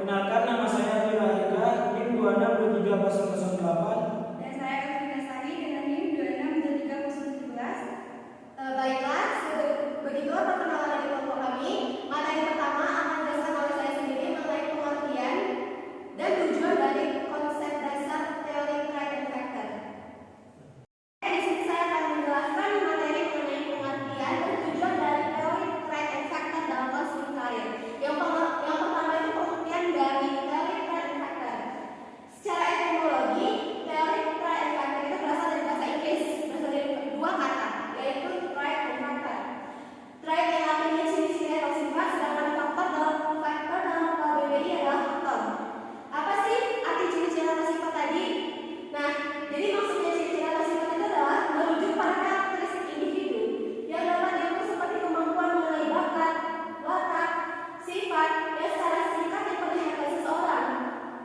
Perkenalkan, nama saya Abdullah Eka, NIM 26230008. Dan saya Elvina Sari dengan NIM 262317. Baiklah, begitulah perkenalan dari kelompok kami. Materi pertama akan dijelaskan oleh saya sendiri mengenai pengertian dan tujuan dari konsep dasar teori Threat and Factor. Di sini saya akan menjelaskan materi mengenai pengertian dan tujuan dari teori Threat and Factor dalam konseling karir. Yang pertama itu pengertian dari teori Threat and Factor. Secara etimologi, teori Threat and Factor itu berasal dari bahasa Inggris, berasal dari dua kata, yaitu threat dan factor. Threat yang artinya ciri-ciri atau sifat, sedangkan factor dalam KBBI adalah faktor. Apa sih arti ciri-ciri atau sifat tadi? Nah, jadi maksudnya ciri-ciri atau sifat itu adalah merujuk pada karakteristik individu yang dapat diukur seperti kemampuan mengenai bakat, watak, sifat yang secara singkat diperlihatkan seseorang,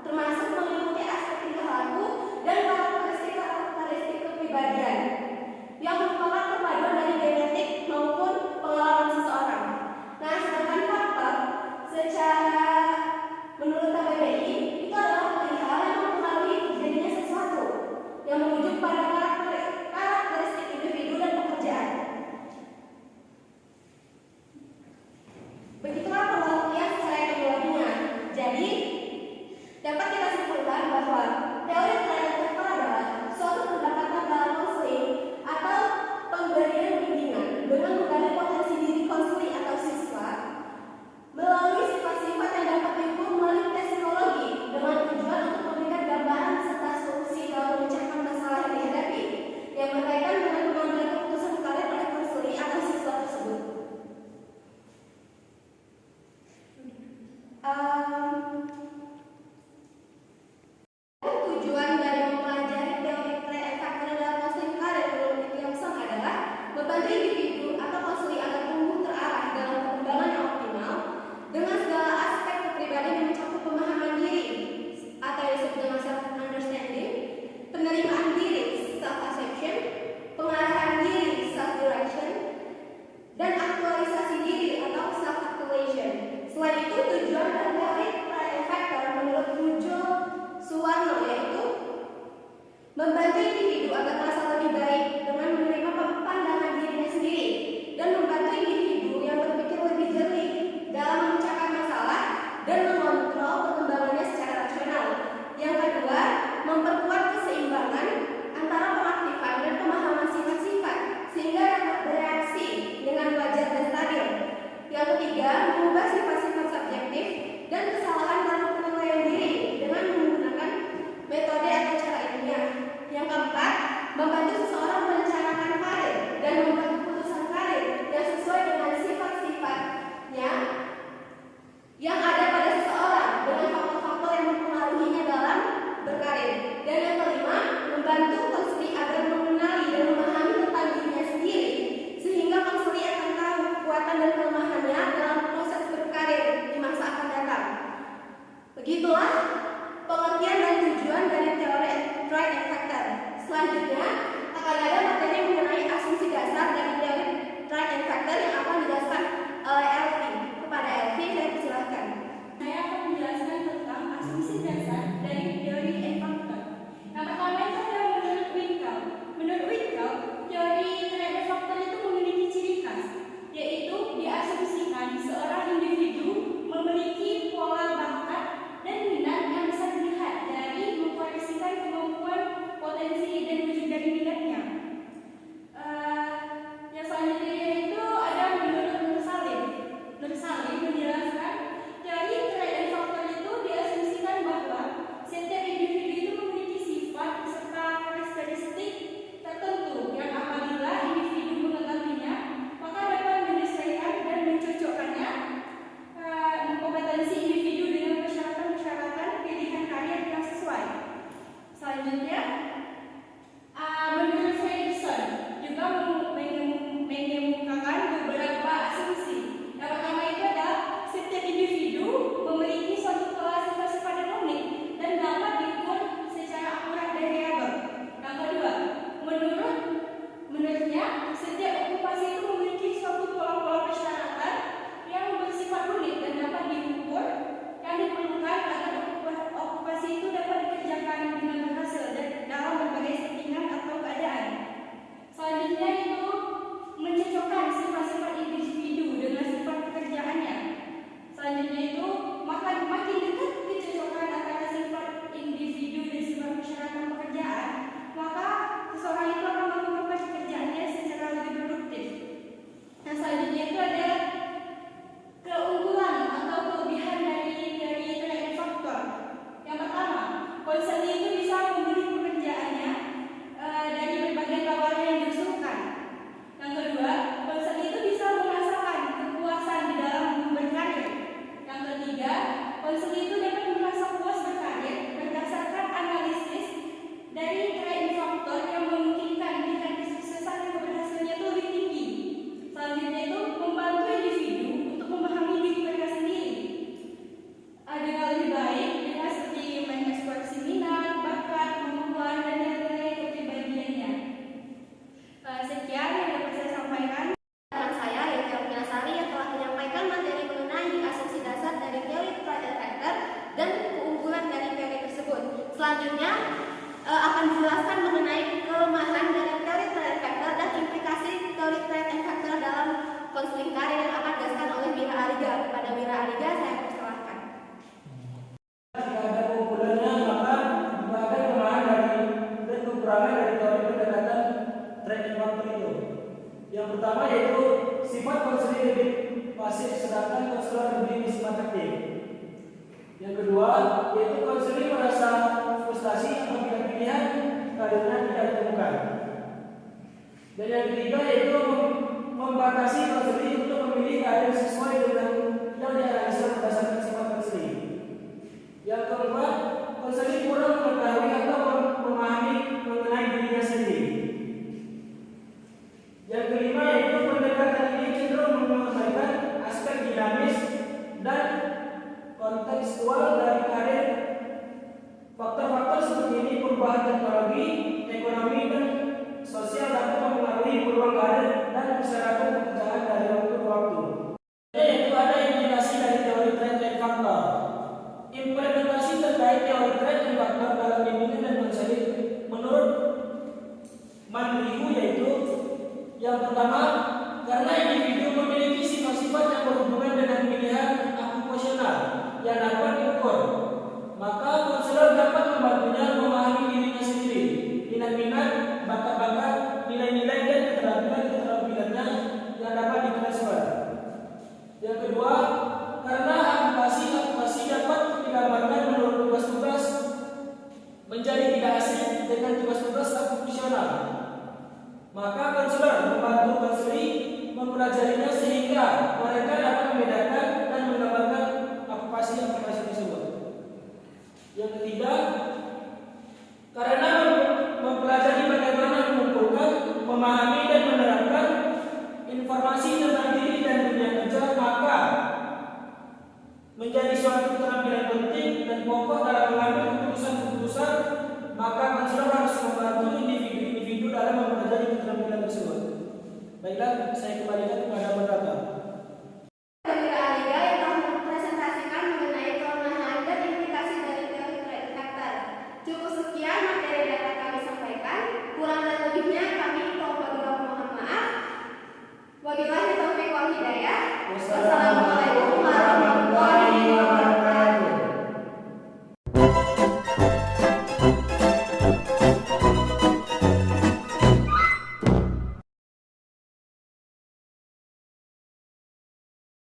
termasuk meliputi aspek tingkah laku dan karakteristik kepribadian yang merupakan perpaduan dari genetik maupun pengalaman seseorang. Nah, sedangkan faktor secara menurut KBBI itu adalah perihal yang mempengaruhi terjadinya sesuatu yang merujuk pada karakteristik individu dan pekerjaan. Begitulah pengertian secara etimologinya. Jadi, dapat kita simpulkan bahwa teori Threat and Factor adalah suatu pendekatan dalam konseling atau pemberian bimbingan dengan menggali potensi diri konseli atau siswa melalui sifat-sifat yang dapat diukur melalui tes psikologi dengan tujuan untuk memberikan gambaran serta solusi dalam memecahkan masalah yang dihadapi yang berkaitan dengan pengambilan keputusan karir oleh konseli atau siswa tersebut. Tujuan dari mempelajari teori Threat and Factor dalam konseling karir menurut Niti Yamsang adalah membantu individu atau konseli agar tumbuh terarah dalam perkembangan yang optimal dengan segala aspek kepribadian yang mencakup pemahaman diri atau yang disebut dengan self-understanding, penerimaan diri self-acceptance, pengarahan diri self-direction, dan aktualisasi diri atau self-actualization. Selain itu, tujuan dari teori Threat and Factor menurut Pujo Suwarno yaitu membantu individu agar merasa lebih baik dengan menerima pandangan dirinya sendiri dan membantu individu yang berpikir lebih jernih dalam memecahkan masalah dan mengontrol perkembangannya secara rasional. Yang kedua, memperkuat keseimbangan antara pengaktifan dan pemahaman sifat-sifat sehingga dapat bereaksi dengan wajar dan stabil. Yang ketiga, mengubah sifat-sifat subjektif dan kesalahan dalam penilaian diri dengan menggunakan metode atau cara ilmiah. Yang keempat, membantu seseorang merencanakan karir dan membuat keputusan karir yang sesuai dengan sifat-sifatnya yang ada pada seseorang dengan faktor-faktor yang mempengaruhinya dalam berkarir. Dan yang kelima, membantu konseli agar mengenali dan memahami tentang dirinya sendiri sehingga konseli akan tahu kekuatan dan kelemahannya dalam proses berkarir di masa akan datang. Begitulah pengertian dan tujuan dari teori Threat and Factor. Selanjutnya akan ada materi mengenai asumsi dasar dari teori Threat and Factor yang akan dijelaskan oleh Elvi. Kepada Elvi, saya persilahkan. Saya akan menjelaskan tentang asumsi dasar dari teori and factor. Yang pertama itu adalah menurut Winkel. Menurut Winkel, teori Threat and Factor itu memiliki ciri khas, yaitu diasumsikan seorang individu memiliki pola bakat dan minat Selanjutnya akan dijelaskan mengenai kelemahan dari teori trade factor dan implikasi teori trade and factor dalam konseling karir yang akan dijelaskan oleh Mira Ariga. Pada Mira Ariga saya persilahkan. Jika ada keunggulannya, maka jika ada kelemahan dari dan kekurangan dari teori pendekatan trade and factor itu. Yang pertama yaitu sifat konseling lebih pasif sedangkan konselor lebih bersifat aktif. Yang kedua yaitu konseling merasa frustasi apabila pilihan karirnya tidak ditemukan. Dan yang ketiga yaitu membatasi konseling untuk memilih karir sesuai dengan yang dianalisa berdasarkan sifat konseling. Yang keempat, konseling kurang mengetahui atau memahami mengenai dirinya sendiri. Yang kelima yaitu pendekatan ini cenderung mengabaikan aspek dinamis dan kontekstual dari karir. Faktor-faktor seperti ini perubahan teknologi, ekonomi, dan sosial dapat mempengaruhi peluang karir dan persyaratan pekerjaan dari waktu ke waktu. Yaitu ada implikasi dari teori trade and factor. Implementasi terkait teori trade and factor dalam bimbingan dan konseling menurut Manrihu yaitu yang pertama, karena individu memiliki sifat-sifat yang berhubungan dengan pilihan akupasional yang dapat diukur, maka konselor dapat membantunya memahami dirinya sendiri, minat-minat, bakat-bakat, nilai-nilai dan keterampilannya yang dapat ditransfer. Yang kedua, karena akupasi dapat digambarkan menurut tugas-tugas menjadi tidak asing dengan tugas-tugas akupasional, maka konselor membantu konseli mempelajarinya sehingga mereka dapat membedakan dan menggambarkan okupasi tersebut. Yang ketiga, karena mempelajari bagaimana mengumpulkan, memahami dan menerapkan informasi tentang diri dan dunia kerja, maka menjadi suatu keterampilan penting dan pokok dalam mengambil keputusan-keputusan. Maka konselor harus membantu individu dalam mempelajari keterampilan tersebut. Baiklah, saya kembalikan kepada moderator.